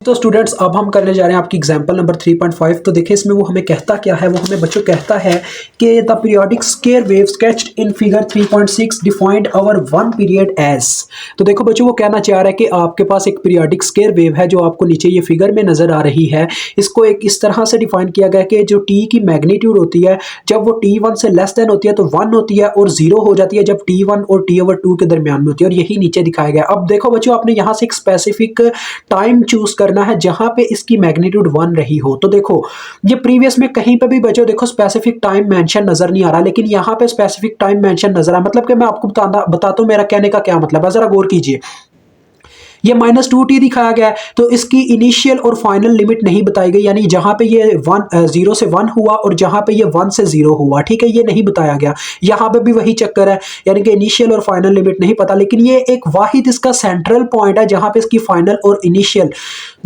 तो स्टूडेंट्स अब हम करने जा रहे हैं आपकी एग्जांपल नंबर 3.5। तो देखिए इसमें वो हमें कहता क्या है, वो हमें बच्चों कहता है कि the periodic square wave sketched in figure 3.6 defined over one period as. तो देखो बच्चों वो कहना चाह रहा है कि आपके पास एक पीरियोडिक स्क्वायर वेव है जो आपको नीचे ये फिगर में नजर आ रही है। इसको एक इस तरह से डिफाइन किया गया कि जो टी की मैग्नीट्यूड होती है जब वो t1 से लेस देन होती है तो 1 होती है और 0 हो जाती है जब t1 और t/2 के दरमियान में होती है, और यही नीचे दिखाया गया। अब देखो बच्चों आपने यहाँ से एक स्पेसिफिक टाइम चूज करना है जहां पे इसकी मैग्नीट्यूड 1 रही हो। तो देखो ये प्रीवियस में कहीं पे भी बच्चों देखो स्पेसिफिक टाइम मेंशन नजर नहीं आ रहा, लेकिन यहाँ पे स्पेसिफिक टाइम मेंशन नजर आ, मतलब कि मैं आपको बताता हूँ मेरा कहने का क्या मतलब है, जरा गौर कीजिए। ये -2t दिखाया गया है तो इसकी इनिशियल और फाइनल लिमिट नहीं बताई गई, यानी जहां पे ये 0 से 1 हुआ और जहां पे ये 1 से 0 हुआ, ठीक है, ये नहीं बताया गया। यहां पे भी वही चक्कर है, यानी कि इनिशियल और फाइनल लिमिट नहीं पता, लेकिन ये एक वाहिद इसका सेंट्रल पॉइंट है जहां पे इसकी फाइनल और इनिशियल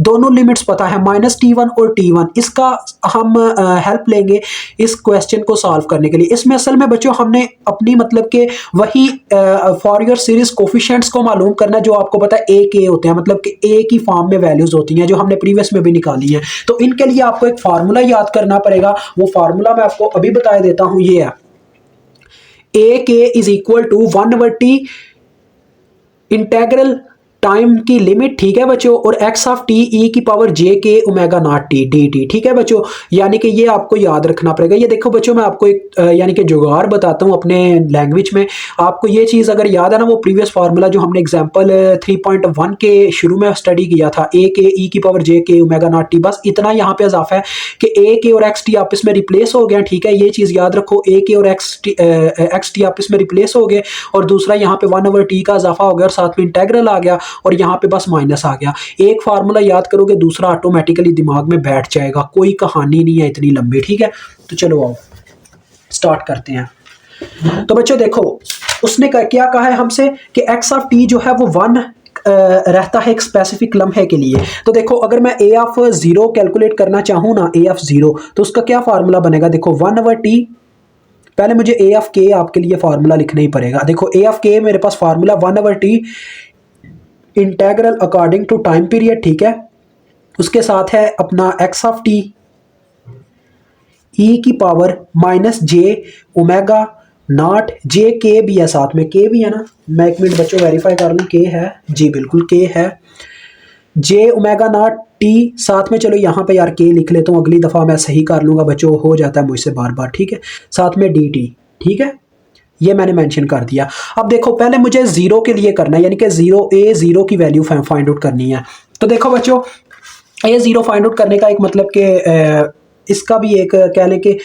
दोनों लिमिट्स पता है, -t1 और t1। इसका हम हेल्प लेंगे इस क्वेश्चन को सॉल्व करने के लिए। इसमें असल में बच्चों हमने अपनी मतलब के वही फॉरियर सीरीज कोफिशिएंट्स को मालूम करना जो आपको पता है ए के होते हैं, मतलब कि ए की फॉर्म में वैल्यूज होती हैं जो हमने प्रीवियस में भी निकाली हैं। तो इनके लिए आपको एक फार्मूला याद करना पड़ेगा, वो फार्मूला मैं आपको अभी बता देता हूं। ये है a k is equal to 1/t integral time की लिमिट, ठीक है बच्चों, और x ऑफ t e की पावर j के ओमेगा नॉट t dt, ठीक है बच्चों। यानी कि ये आपको याद रखना पड़ेगा। ये देखो बच्चों मैं आपको एक यानी कि जुगाड़ बताता हूँ अपने लैंग्वेज में। आपको ये चीज़ अगर याद है ना, वो प्रीवियस फार्मूला जो हमने एग्जांपल 3.1 के शुरू में स्टडी किया था, a के e की पावर j के ओमेगा नॉट t, बस इतना यहाँ पे इजाफा है कि a के और x t आपस में रिप्लेस हो गए, ठीक है, ये चीज़ याद रखो, a के और x t आपस में रिप्लेस हो गए और दूसरा यहाँ पे 1/t का इजाफा हो गया और साथ में इंटेग्रल आ गया और यहाँ पे बस माइनस आ गया। एक फार्मूला याद करोगे दूसरा ऑटोमेटिकली दिमाग में बैठ जाएगा, कोई कहानी नहीं है इतनी लंबी, ठीक है। तो चलो आओ स्टार्ट करते हैं। तो बच्चों देखो उसने क्या कहा है हमसे कि x ऑफ t जो है वो 1 रहता है एक स्पेसिफिक लम्हे के लिए। तो देखो अगर मैं a ऑफ 0 कैलकुलेट करना चाहूँ ना, a ऑफ 0, तो उसका क्या फार्मूला बनेगा, देखो 1/t। पहले मुझे a ऑफ k आपके लिए फार्मूला लिखना ही पड़ेगा। देखो a ऑफ k मेरे पास formula 1/t integral according to time period, ठीक है। उसके साथ है अपना x ऑफ t e की power -j omega not j k भी है, साथ में k भी है ना, मैं एक मिनट बच्चों वेरीफाई कर लूँ, k है जी, बिल्कुल k है, j ओमेगा नॉट t साथ में। चलो यहाँ पे यार k लिख लेता हूँ, अगली दफ़ा मैं सही कर लूँगा बच्चों, हो जाता है मुझसे बार बार, ठीक है। साथ में dt, ठीक है, ये मैंने मेंशन कर दिया। अब देखो पहले मुझे 0 के लिए करना है, यानी कि 0 की वैल्यू फाइंड आउट करनी है। तो देखो बच्चों a0 फाइंड आउट करने का एक मतलब कि इसका भी एक कह लें कि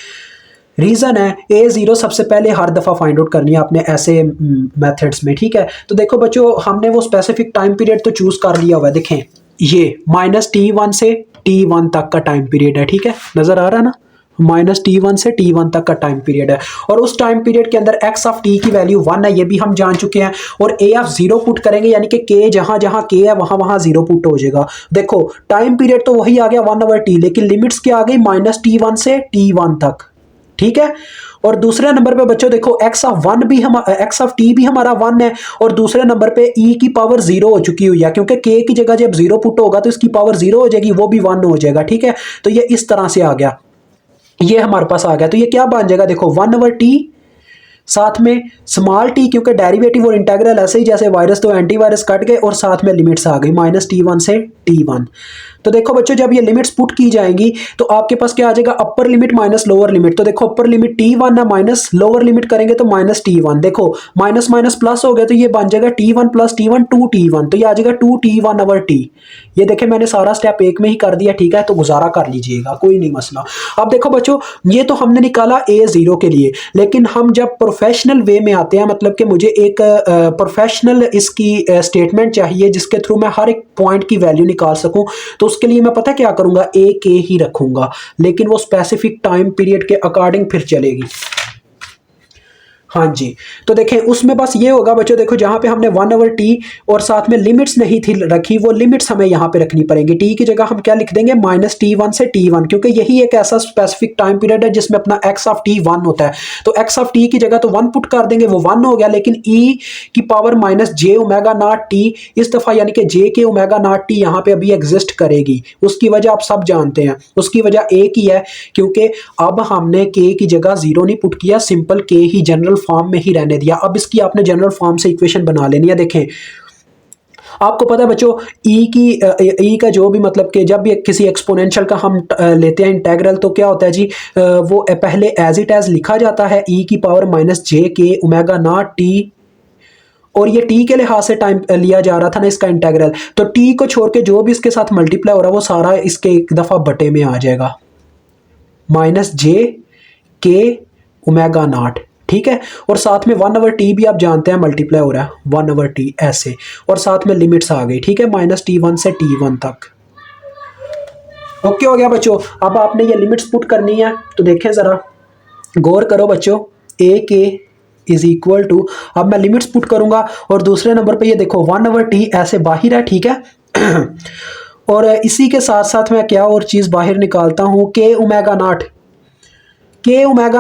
रीज़न है। a0 सबसे पहले हर दफ़ा फाइंड आउट करनी है आपने ऐसे मेथड्स में, ठीक है। तो देखो बच्चों हमने वो स्पेसिफिक टाइम पीरियड तो चूज़ कर लिया हुआ है, देखें ये -t1 से t1 तक का टाइम पीरियड है, ठीक है, नज़र आ रहा है ना, -t1 से t1 तक का टाइम पीरियड है और उस टाइम पीरियड के अंदर x ऑफ t की वैल्यू 1 है, ये भी हम जान चुके हैं, और a ऑफ 0 पुट करेंगे, यानी कि k जहां जहां k है वहां वहां 0 पुट हो जाएगा। देखो टाइम पीरियड तो वही आ गया 1/t, लेकिन लिमिट्स क्या आ गई, -t1 से t1 तक, ठीक है। और दूसरे नंबर पे बच्चों देखो x ऑफ t भी हमारा 1 है और दूसरे नंबर पे e की पावर 0 हो चुकी हुई है, क्योंकि k की जगह जब 0 पुट होगा तो इसकी पावर 0 हो जाएगी, वो भी 1 हो जाएगा, ठीक है। तो ये इस तरह से आ गया, ये हमारे पास आ गया। तो ये क्या बन जाएगा, देखो 1/t साथ में स्मॉल t, क्योंकि डेरिवेटिव और इंटीग्रल ऐसे ही जैसे वायरस तो एंटीवायरस कट गए और साथ में लिमिट्स आ गई -t1 से t1। तो देखो बच्चों जब ये लिमिट्स पुट की जाएंगी तो आपके पास क्या आ जाएगा, upper limit minus lower limit. तो देखो अपर लिमिट t1 है, माइनस लोअर लिमिट करेंगे तो -t1, देखो माइनस माइनस प्लस हो गया तो ये बन जाएगा t1 + t1 2t1, तो ये आ जाएगा 2t1/t। ये देखे मैंने सारा स्टेप एक में ही कर दिया, ठीक है, तो गुजारा कर लीजिएगा, कोई नहीं मसला। अब देखो बच्चों ये तो हमने निकाला a0 के लिए, लेकिन हम जब प्रोफेशनल वे में आते हैं, मतलब कि मुझे एक प्रोफेशनल इसकी स्टेटमेंट चाहिए जिसके थ्रू मैं हर एक पॉइंट की वैल्यू निकाल सकूं, तो उसके लिए मैं पता क्या करूंगा, a k ही रखूंगा, लेकिन वो स्पेसिफिक टाइम पीरियड के अकॉर्डिंग फिर चलेगी। हाँ जी। तो देखें उसमें बस ये होगा बच्चों, देखो जहाँ पे हमने 1/t और साथ में लिमिट्स नहीं थी रखी, वो लिमिट्स हमें यहाँ पे रखनी पड़ेंगी। टी की जगह हम क्या लिख देंगे, -t1 से t1, क्योंकि यही एक ऐसा स्पेसिफिक टाइम पीरियड है जिसमें अपना x ऑफ t 1 होता है। तो x ऑफ t की जगह तो 1 पुट कर देंगे, वो 1 हो गया, लेकिन e की power -j omega naught t इस दफा यानी कि j के ओमेगा नॉट t यहाँ पे अभी एग्जिस्ट करेगी। उसकी वजह आप सब जानते हैं, उसकी वजह एक ही है, क्योंकि अब हमने k की जगह 0 नहीं पुट किया, सिंपल k ही जनरल फॉर्म में ही रहने दिया। अब इसकी आपने जनरल फॉर्म से इक्वेशन बना लेनी है। देखें आपको पता है बच्चों, ई का जो भी मतलब कि जब भी किसी एक्सपोनेंशियल का हम लेते हैं इंटेग्रल, तो क्या होता है जी, वो पहले एज इट एज लिखा जाता है ई की power -j omega not T, और ये टी के लिहाज से टाइम लिया जा रहा था ना इसका इंटेग्रल, तो टी को छोड़ के जो भी इसके साथ मल्टीप्लाई हो रहा है वो सारा इसके एक दफा बटे में आ जाएगा, -j ओमेगा नॉट। ठीक है, और साथ में 1/t भी आप जानते हैं मल्टीप्लाई हो रहा है, 1/t ऐसे, और साथ में लिमिट्स आ गई। ठीक है, -t1 से t1 तक। ओके हो गया बच्चों। अब आपने ये लिमिट्स पुट करनी है, तो देखें जरा गौर करो बच्चों, ए के इज इक्वल टू, अब मैं लिमिट्स पुट करूंगा और दूसरे नंबर पे ये देखो 1/t ऐसे बाहर है। ठीक है और इसी के साथ साथ मैं क्या और चीज बाहर निकालता हूं, के ओमेगा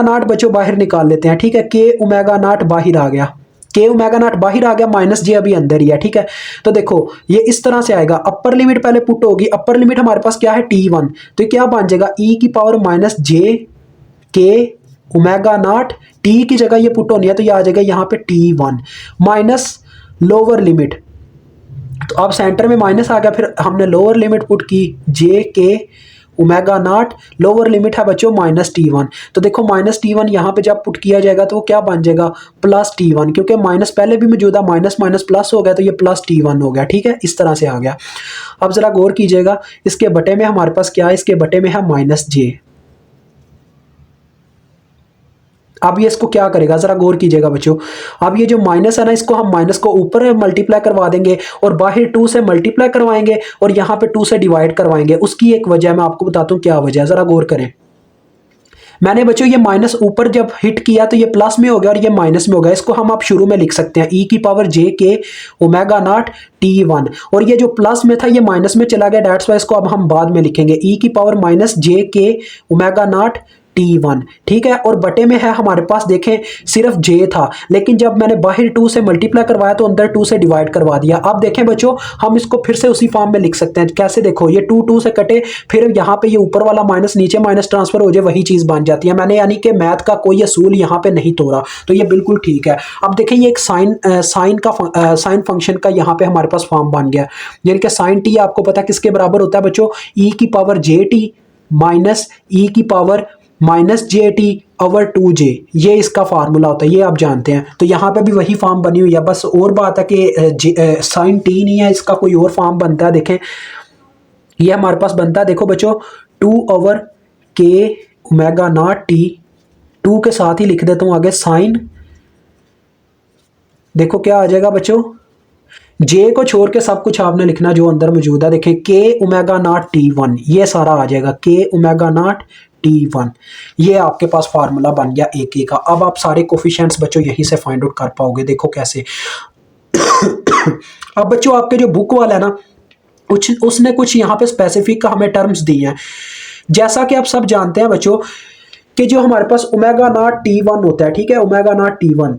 नॉट बच्चों बाहर निकाल लेते हैं। ठीक है, के ओमेगा नॉट बाहर आ गया, के ओमेगा नॉट बाहर आ गया, -j अभी अंदर ही है। ठीक है, तो देखो ये इस तरह से आएगा, अपर लिमिट पहले पुट होगी, अपर लिमिट हमारे पास क्या है t1, तो ये क्या बन जाएगा e की power -j omega not, T की जगह ये पुट होनी है तो ये आ जाएगा यहाँ पे t1 माइनस लोअर लिमिट, तो अब सेंटर में माइनस आ गया, फिर हमने लोअर लिमिट पुट की j omega not, lower limit है बच्चों -t1, तो देखो -t1 यहाँ पे जब पुट किया जाएगा तो वो क्या बन जाएगा +t1, क्योंकि माइनस पहले भी मौजूदा, माइनस माइनस प्लस हो गया तो ये +t1 हो गया। ठीक है, इस तरह से आ गया। अब जरा गौर कीजिएगा, इसके बटे में हमारे पास क्या है, इसके बटे में है -j। अब ये इसको क्या करेगा, जरा गौर कीजिएगा बच्चों, अब ये जो माइनस है ना, इसको हम माइनस को ऊपर मल्टीप्लाई करवा देंगे और बाहर 2 से मल्टीप्लाई करवाएंगे और यहाँ पे 2 से डिवाइड करवाएंगे। उसकी एक वजह मैं आपको बताता हूँ क्या वजह है, जरा गौर करें। मैंने बच्चों ये माइनस ऊपर जब हिट किया तो ये प्लस में हो गया और ये माइनस में हो गया, इसको हम आप शुरू में लिख सकते हैं e की power j omega not t1, और ये जो प्लस में था ये माइनस में चला गया, डेट्स वाई इसको अब हम बाद में लिखेंगे e की power -j omega not t1। ठीक है, और बटे में है हमारे पास, देखें सिर्फ j था, लेकिन जब मैंने बाहर 2 से मल्टीप्लाई करवाया तो अंदर 2 से डिवाइड करवा दिया। अब देखें बच्चों, हम इसको फिर से उसी फॉर्म में लिख सकते हैं। कैसे, देखो ये 2 से कटे, फिर यहाँ पे ये ऊपर वाला माइनस नीचे माइनस ट्रांसफर हो जाए, वही चीज बन जाती है। मैंने यानी कि मैथ का कोई असूल यहाँ पे नहीं तोड़ा, तो ये बिल्कुल ठीक है। अब देखें ये एक साइन फंक्शन का यहाँ पे हमारे पास फॉर्म बन गया, यानी कि साइन टी आपको पता है किसके बराबर होता है बच्चों, e की पावर j माइनस e की पावर -j/2j, ये इसका फार्मूला होता है, ये आप जानते हैं। तो यहाँ पे भी वही फॉर्म बनी हुई है, बस और बात है कि साइन टी नहीं है, इसका कोई और फॉर्म बनता है। देखें ये हमारे पास बनता है, देखो बच्चों 2/k ओमेगा नॉट t, 2 के साथ ही लिख देता हूँ आगे साइन, देखो क्या आ जाएगा बच्चों, जे को छोड़ के सब कुछ आपने लिखना जो अंदर मौजूद है। देखें के ओमेगा नॉट t1, ये सारा आ जाएगा के ओमेगा नॉट t1, ये आपके पास फार्मूला बन गया एक का। अब आप सारे कोफिशिएंट्स बच्चों यहीं से फाइंड आउट कर पाओगे। देखो कैसे अब बच्चों आपके जो बुक वाला है ना, उसने कुछ यहाँ पे स्पेसिफिक का हमें टर्म्स दी हैं। जैसा कि आप सब जानते हैं बच्चों कि जो हमारे पास ओमेगा नॉट t1 होता है, ठीक है, ओमेगा नॉट t1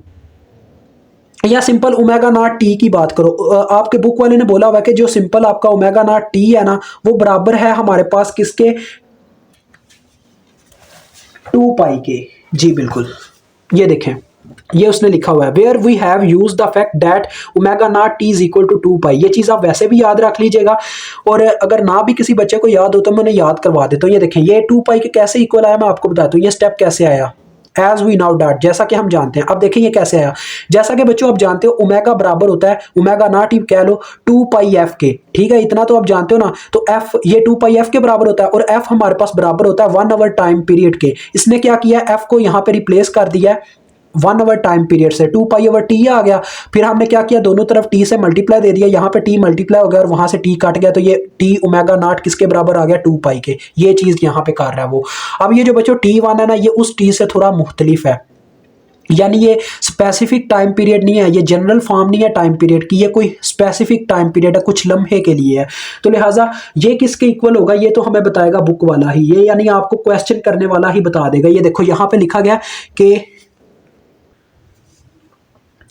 या सिंपल ओमेगा नॉट टी की बात करो, आपके बुक वाले ने बोला हुआ है कि जो सिंपल आपका ओमेगा नॉट टी है ना, वो बराबर है हमारे पास किसके, 2π के। जी बिल्कुल, ये देखें ये उसने लिखा हुआ है, where we have use the fact that omega not T is equal to 2π। ये चीज़ आप वैसे भी याद रख लीजिएगा, और अगर ना भी किसी बच्चे को याद हो तो मैं उन्हें याद करवा देता हूँ। ये देखें ये 2π के कैसे इक्वल आया, मैं आपको बताता हूँ ये स्टेप कैसे आया। एज वी नाउ डैट, जैसा कि हम जानते हैं। अब देखिए ये कैसे आया, जैसा कि बच्चों आप जानते हो ओमेगा बराबर होता है ओमेगा नॉट ही कह लो 2πf के, ठीक है, इतना तो आप जानते हो ना। तो f ये 2πf के बराबर होता है, और f हमारे पास बराबर होता है 1 आवर टाइम पीरियड के। इसने क्या किया, f को यहाँ पे रिप्लेस कर दिया है 1 आवर टाइम पीरियड से, 2π/t आ गया। फिर हमने क्या किया, दोनों तरफ t से मल्टीप्लाई दे दिया, यहाँ पे t मल्टीप्लाई हो गया और वहां से t कट गया, तो ये t ओमेगा नॉट किसके बराबर आ गया, 2π के। ये चीज यहाँ पे कर रहा है वो। अब ये जो बच्चों t1 है ना, ये उस t से थोड़ा मुख्तलिफ है। यानी ये स्पेसिफिक टाइम पीरियड नहीं है, ये जनरल फॉर्म नहीं है टाइम पीरियड की, ये कोई स्पेसिफिक टाइम पीरियड है, कुछ लम्हे के लिए है। तो लिहाजा ये किसके इक्वल होगा, ये तो हमें बताएगा बुक वाला ही, ये यानी आपको क्वेश्चन करने वाला ही बता देगा। ये देखो यहाँ पे लिखा गया कि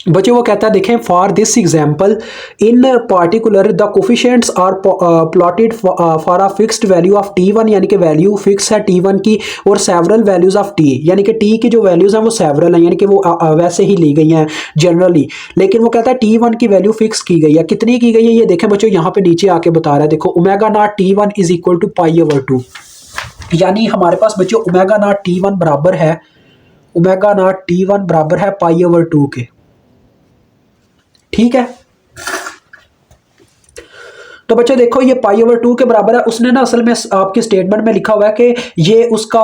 बच्चों वो कहता है देखें, for this example in particular the coefficients are plotted for a fixed value of t1, यानी कि वैल्यू फिक्स है t1 की, और सेवरल वैल्यूज ऑफ t, यानी कि t की जो वैल्यूज हैं वो सेवरल हैं, यानी कि वो वैसे ही ली गई हैं जनरली। लेकिन वो कहता है t1 की वैल्यू फिक्स की गई है, कितनी की गई है ये देखें बच्चों, यहाँ पे नीचे आके बता रहा है, देखो omega not t1 is equal to π/2, यानी हमारे पास बच्चों ओमेगा नॉट t1 बराबर है, ओमेगा नॉट t1 बराबर है π/2 के, ठीक है। तो बच्चों देखो ये π/2 के बराबर है, उसने ना असल में आपकी स्टेटमेंट में लिखा हुआ है कि ये उसका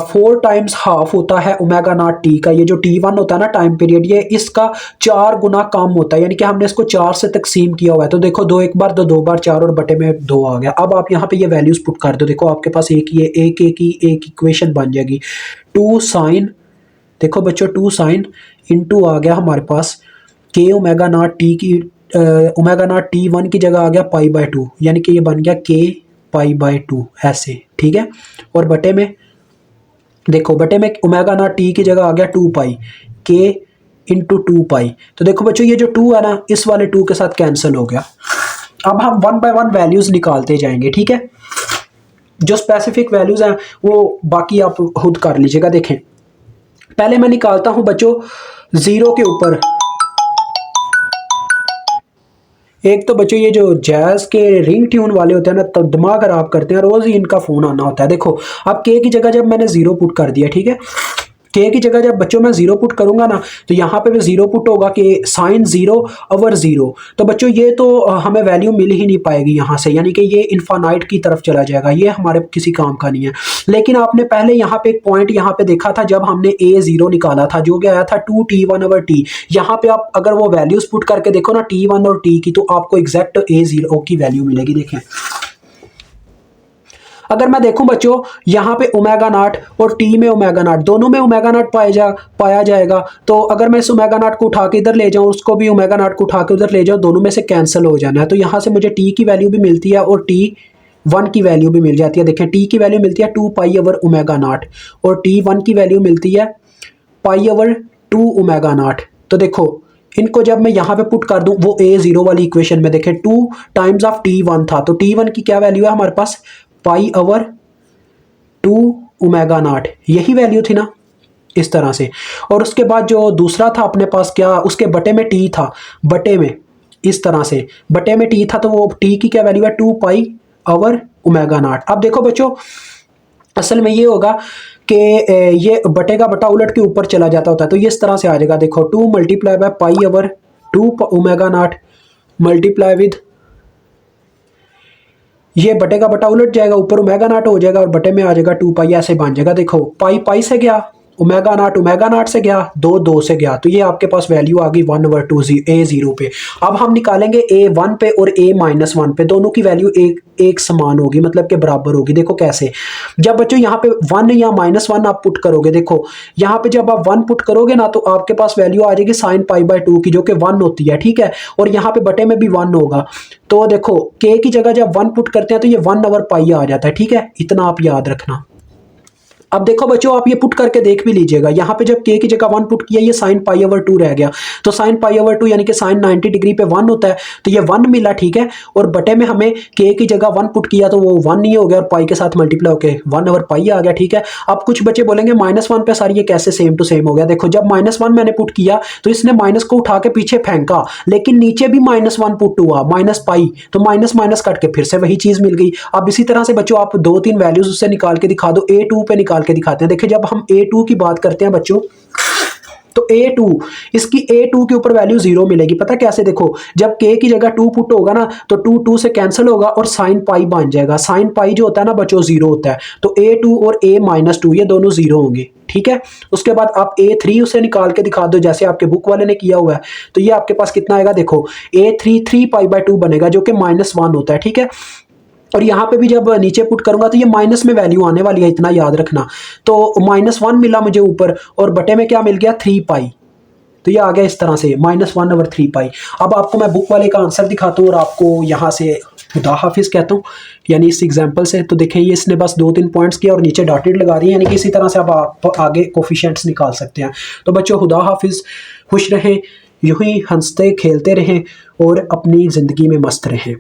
4 टाइम्स हाफ होता है ओमेगा नॉट टी का, ये जो t1 होता है ना टाइम पीरियड, ये इसका 4 गुना कम होता है, यानी कि हमने इसको 4 से तकसीम किया हुआ है। तो देखो 2 एक बार, 2 बार 4 और बटे में 2 आ गया। अब आप यहाँ पे ये वैल्यूज पुट कर दो, देखो आपके पास एक इक्वेशन बन जाएगी, 2 साइन, देखो बच्चों 2 साइन इंटू आ गया हमारे पास के ओमेगा नॉट टी की, ओमेगा नॉट t1 की जगह आ गया π/2, यानी कि ये बन गया k π/2 ऐसे, ठीक है। और बटे में देखो, बटे में ओमेगा नॉट t की जगह आ गया 2π, k इंटू 2π। तो देखो बच्चों ये जो 2 है ना, इस वाले 2 के साथ कैंसिल हो गया। अब हम 1 बाय 1 वैल्यूज निकालते जाएंगे, ठीक है। जो स्पेसिफिक वैल्यूज हैं वो बाकी आप खुद कर लीजिएगा। देखें पहले मैं निकालता हूं बच्चों 0 के ऊपर, एक तो बच्चों ये जो जैज के रिंग ट्यून वाले होते हैं ना, तो दिमाग खराब करते हैं, रोज ही इनका फोन आना होता है। देखो अब के की जगह जब मैंने 0 पुट कर दिया, ठीक है, के की जगह जब बच्चों मैं 0 पुट करूंगा ना, तो यहाँ पे भी 0 पुट होगा कि साइन 0/0। तो बच्चों ये तो हमें वैल्यू मिल ही नहीं पाएगी यहाँ से, यानी कि ये इन्फानाइट की तरफ चला जाएगा, ये हमारे किसी काम का नहीं है। लेकिन आपने पहले यहाँ पे एक पॉइंट यहाँ पे देखा था, जब हमने a0 निकाला था, जो कि आया था 2t1/t। यहाँ पे आप अगर वो वैल्यूज पुट करके देखो ना t1 और t की, तो आपको एग्जैक्ट a0 की वैल्यू मिलेगी। देखें अगर मैं देखूं बच्चों यहाँ पे ओमेगा नॉट और टी में ओमेगा नॉट, दोनों में ओमेगा नॉट पाया जाएगा। तो अगर मैं इस ओमेगा नॉट को उठा के इधर ले जाऊं, उसको भी ओमेगा नॉट को उठा के उधर ले जाऊं, दोनों में से कैंसिल हो जाना है। तो यहाँ से मुझे टी की वैल्यू भी मिलती है और t1 की वैल्यू भी मिल जाती है। देखें टी की वैल्यू मिलती है 2π/ओमेगा नॉट और t1 की वैल्यू मिलती है π/2 ओमेगा नॉट। तो देखो इनको जब मैं यहाँ पे पुट कर दूं, वो a0 वाली इक्वेशन में देखें 2 टाइम्स ऑफ t1 था, तो t1 की क्या वैल्यू है हमारे पास π/2 ओमेगा नॉट, यही वैल्यू थी ना इस तरह से। और उसके बाद जो दूसरा था अपने पास क्या, उसके बटे में टी था, बटे में इस तरह से बटे में टी था, तो वो टी की क्या वैल्यू है 2π/ओमेगा नॉट। अब देखो बच्चों असल में ये होगा कि ये बटे का बटा उलट के ऊपर चला जाता होता है, तो ये इस तरह से आ जाएगा। देखो 2 multiply by π/2 omega not multiply with, ये बटे का बटा उलट जाएगा, ऊपर ओमेगा नॉट हो जाएगा और बटे में आ जाएगा 2π, ऐसे बन जाएगा। देखो पाई से गया, ओमेगा नॉट से गया, 2 से गया, तो ये आपके पास वैल्यू आ गई 1/2 a0 पे। अब हम निकालेंगे a1 पे और a-1 पे, दोनों की वैल्यू एक समान होगी, मतलब के बराबर होगी। देखो कैसे, जब बच्चों यहाँ पे 1 या -1 आप पुट करोगे, देखो यहाँ पे जब आप 1 पुट करोगे ना, तो आपके पास वैल्यू आ जाएगी साइन π/2 की, जो कि 1 होती है, ठीक है। और यहाँ पे बटे में भी 1 होगा, तो देखो k की जगह जब 1 पुट करते हैं तो ये 1/π आ जाता है, ठीक है, इतना आप याद रखना। अब देखो बच्चों आप ये पुट करके देख भी लीजिएगा, यहाँ पे जब k की जगह 1 पुट किया, ये साइन π/2 रह गया, तो साइन π/2 यानी कि साइन 90 डिग्री पे 1 होता है, तो ये 1 मिला, ठीक है। और बटे में हमें k की जगह 1 पुट किया, तो वो 1 नहीं हो गया और पाई के साथ मल्टीप्लाई होके 1/π आ गया, ठीक है। अब कुछ बच्चे बोलेंगे -1 पे सर ये कैसे सेम टू सेम हो गया। देखो जब -1 मैंने पुट किया, तो इसने माइनस को उठा के पीछे फेंका, लेकिन नीचे भी -1 पुट हुआ, -π, तो माइनस कट के फिर से वही चीज मिल गई। अब इसी तरह से बच्चों आप 2-3 वैल्यूज उससे निकाल के दिखा दो, a2 पे निकाल के दिखाते हैं। देखिए जब हम a2 की बात करते हैं बच्चों, तो a2, इसकी a2 के ऊपर वैल्यू 0 मिलेगी। पता कैसे, देखो जब k की जगह 2 पुट होगा ना, तो 2 से कैंसिल होगा और साइन पाई बन जाएगा। साइन पाई जो होता है ना बच्चों 0 होता है, तो a2 और a-2 ये दोनों 0 होंगे, ठीक है। उसके बाद आप a3 उसे निकाल के दिखा दो, जैसे आपके बुक वाले ने किया हुआ है, तो ये आपके पास कितना आएगा, देखो a3 3π/2 बनेगा, जो कि -1 होता है, ठीक है। और यहाँ पे भी जब नीचे पुट करूंगा तो ये माइनस में वैल्यू आने वाली है, इतना याद रखना। तो -1 मिला मुझे ऊपर और बटे में क्या मिल गया 3π, तो ये आ गया इस तरह से -1/3 पाई। अब आपको मैं बुक वाले का आंसर दिखाता हूँ और आपको यहाँ से खुदा हाफिज कहता हूँ, यानी इस एग्जांपल से। तो देखें ये इसने बस 2-3 पॉइंट्स किया और नीचे डॉटेड लगा दिए, यानी कि इसी तरह से आप आगे कोफिशिएंट्स निकाल सकते हैं। तो बच्चों खुदा हाफिज, खुश रहें, यूं ही हंसते खेलते रहें और अपनी ज़िंदगी में मस्त रहें।